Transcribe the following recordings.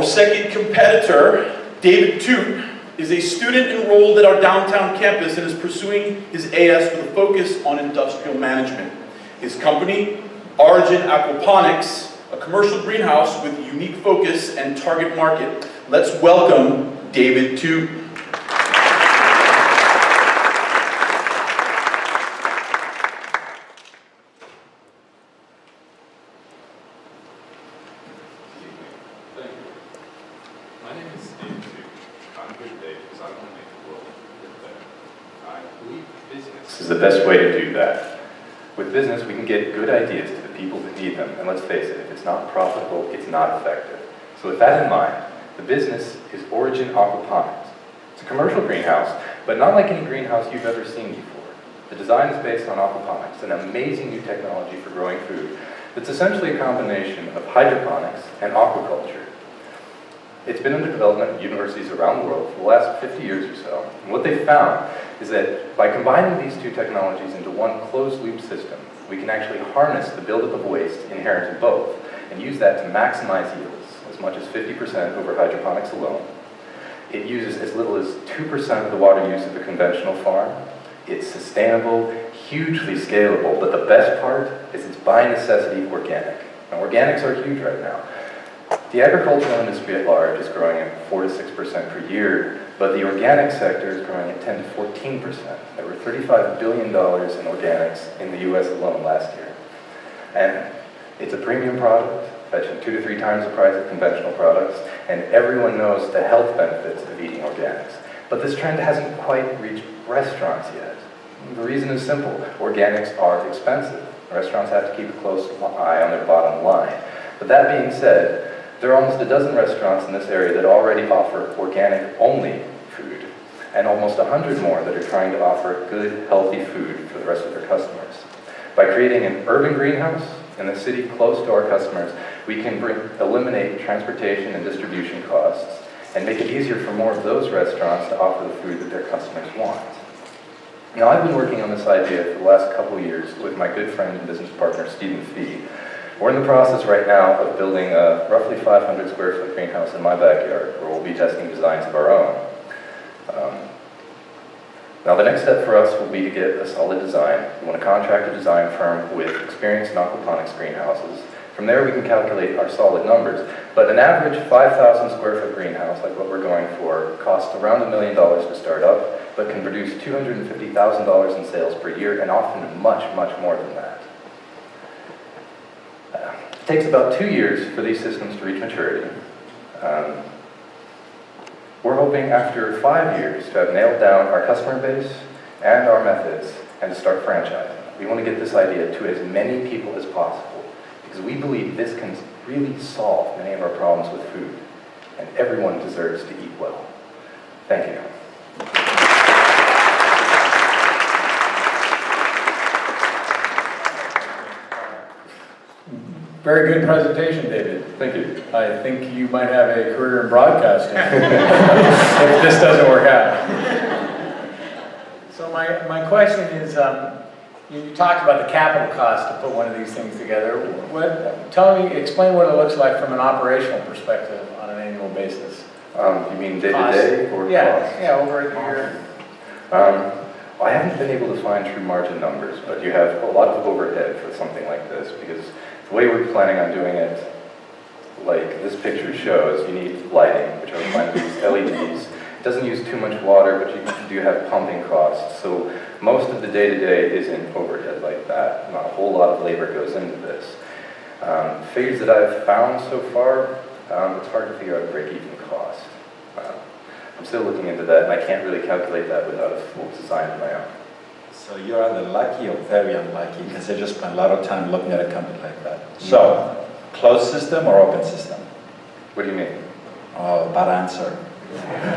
Our second competitor, David Thut, is a student enrolled at our downtown campus and is pursuing his AS with a focus on industrial management. His company, Origin Aquaponics, a commercial greenhouse with unique focus and target market. Let's welcome David Thut. This is the best way to do that. With business, we can get good ideas to the people that need them, and let's face it, if it's not profitable, it's not effective. So with that in mind, the business is Origin Aquaponics. It's a commercial greenhouse, but not like any greenhouse you've ever seen before. The design is based on aquaponics, an amazing new technology for growing food that's essentially a combination of hydroponics and aquaculture. It's been under development at universities around the world for the last 50 years or so. And what they've found is that by combining these two technologies into one closed-loop system, we can actually harness the buildup of waste inherent in both and use that to maximize yields, as much as 50% over hydroponics alone. It uses as little as 2% of the water use of a conventional farm. It's sustainable, hugely scalable, but the best part is it's by necessity organic. Now, organics are huge right now. The agricultural industry at large is growing at 4 to 6% per year, but the organic sector is growing at 10 to 14%. There were $35 billion in organics in the US alone last year. And it's a premium product, fetching 2 to 3 times the price of conventional products, and everyone knows the health benefits of eating organics. But this trend hasn't quite reached restaurants yet. The reason is simple. Organics are expensive. Restaurants have to keep a close eye on their bottom line. But that being said, there are almost a dozen restaurants in this area that already offer organic-only food, and almost 100 more that are trying to offer good, healthy food for the rest of their customers. By creating an urban greenhouse in a city close to our customers, we can eliminate transportation and distribution costs and make it easier for more of those restaurants to offer the food that their customers want. Now, I've been working on this idea for the last couple of years with my good friend and business partner, Stephen Fee. We're in the process right now of building a roughly 500 square foot greenhouse in my backyard where we'll be testing designs of our own. Now the next step for us will be to get a solid design. We want to contract a design firm with experience in aquaponics greenhouses. From there we can calculate our solid numbers, but an average 5,000 square foot greenhouse like what we're going for costs around $1 million to start up, but can produce $250,000 in sales per year and often much, much more than that. It takes about 2 years for these systems to reach maturity. We're hoping after 5 years to have nailed down our customer base and our methods and to start franchising. We want to get this idea to as many people as possible because we believe this can really solve many of our problems with food, and everyone deserves to eat well. Thank you. Very good presentation, David. Thank you. I think you might have a career in broadcasting if this doesn't work out. So my question is, you talked about the capital cost to put one of these things together. Explain what it looks like from an operational perspective on an annual basis. You mean day-to-day or cost? Yeah, over a year. I haven't been able to find true margin numbers, but you have a lot of overhead for something like this because the way we're planning on doing it, like this picture shows, you need lighting, which are planning to use LEDs. It doesn't use too much water, but you do have pumping costs. So most of the day-to-day is in overhead like that. Not a whole lot of labor goes into this. Figures that I've found so far, it's hard to figure out a break-even cost. I'm still looking into that, and I can't really calculate that without a full design of my own. So you're either lucky or very unlucky because I just spent a lot of time looking at a company like that. So, closed system or open system? What do you mean? Oh, bad answer.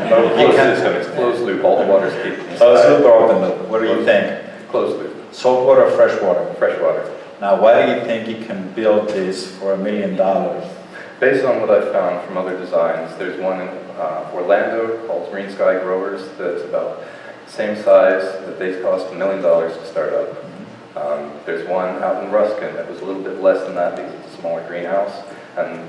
Closed system, it's closed loop, all the water's kept inside. Closed loop or open loop? What do you think? Closed loop. Salt water or fresh water? Fresh water. Now, why do you think you can build this for $1 million? Based on what I've found from other designs, there's one in Orlando called Green Sky Growers that's about the same size, that they cost $1 million to start up. There's one out in Ruskin that was a little bit less than that because it's a smaller greenhouse. And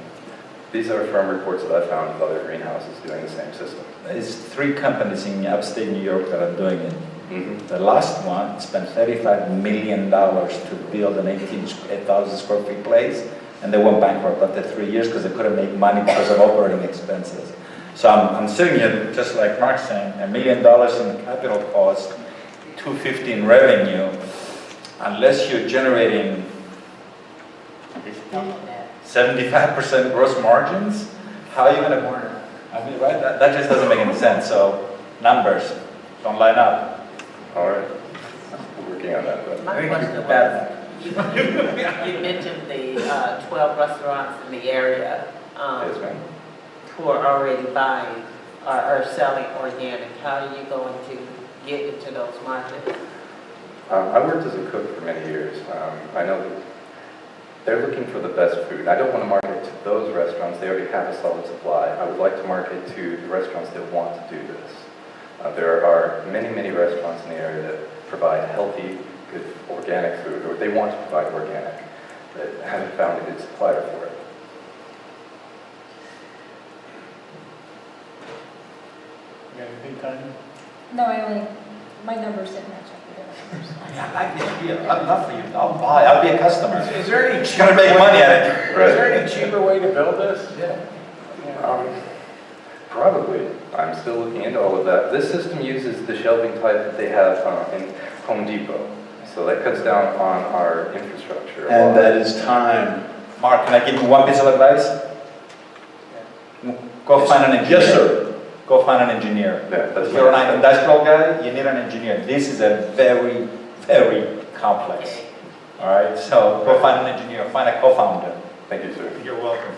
These are from reports that I found of other greenhouses doing the same system. There's 3 companies in upstate New York that are doing it. Mm-hmm. The last one spent $35 million to build an 8,000 square feet place, and they went bankrupt after 3 years because they couldn't make money because of operating expenses. So I'm sitting here, just like Mark's saying, $1 million in capital cost, $250 in revenue. Unless you're generating 75% gross margins, how are you going to? I mean, right? That just doesn't make any sense. So numbers don't line up. All right. We're working on that. But My question was, you mentioned the 12 restaurants in the area yes, ma'am. who are already buying or selling organic. How are you going to get into those markets? I worked as a cook for many years. I know that they're looking for the best food. I don't want to market to those restaurants. They already have a solid supply. I would like to market to the restaurants that want to do this. There are many, many restaurants in the area that provide healthy, good organic food, or they want to provide organic, that haven't found a good supplier for it. You got anything, Tanya? No, my numbers didn't match up with their numbers. I mean, I like the idea. I'd love for you. I'll buy. I'll be a customer. Is there any Just gotta make money at it. Is there any cheaper way to build this? Yeah. Probably. I'm still looking into all of that. This system uses the shelving type that they have in Home Depot. So that cuts down on our infrastructure. And that is time. Mark, can I give you one piece of advice? Go find an engineer. Yes, sir. Go find an engineer. Yeah, that's If you're right. an industrial guy, you need an engineer. This is a very, very complex. All right, so go find an engineer, find a co-founder. Thank you, sir. You're welcome.